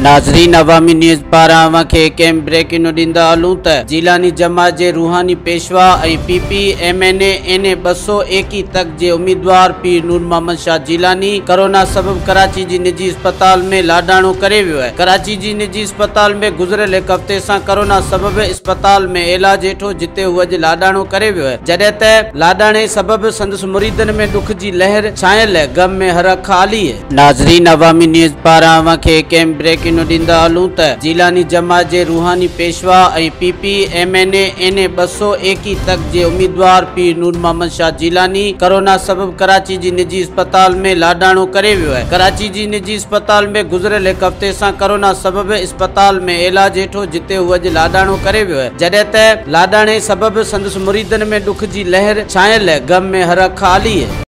नाज़रीन, अवामी न्यूज़ पारां अवांखे कंहिं ब्रेकिंग ॾींदा हलूं त जीलानी जमात जे रूहानी पेशवा ऐं PPMNA 221 तक जे उम्मीदवार पीर नूर मोहम्मद शाह जीलानी कोरोना सबब कराची जी निजी अस्पताल में लाडाणो करे वियो है। कराची जी निजी अस्पताल में गुज़रियल एक हफ़्ते सां कोरोना सबब अस्पताल में इलाज हेठो जिते हू अॼु लाडाणो करे वियो है, जॾहिं त लाडाणे सबब संदसि मुरीदन में दुख जी लहर छायल है, गम में हर खाली है। नाज़रीन, अवामी न्यूज़ पारां अवांखे कंहिं ब्रेकिंग ॾींदा हलूं त जीलानी जमात जे रूहानी पेशवा ऐं PPMNA 221 तक जे उम्मीदवार पीर नूर मोहम्मद शाह जीलानी कोरोना सबब कराची जी निजी अस्पताल में लाडाणो करे वियो है। कराची जी निजी अस्पताल में गुज़रियल एक हफ़्ते सां कोरोना सबब अस्पताल में इलाज हेठो जिते हू अॼु लाडाणो करे वियो है, जॾहिं त लाडाणे सबब संदसि मुरीदन में दुख जी लहर छायल है, गम में हर खाली है।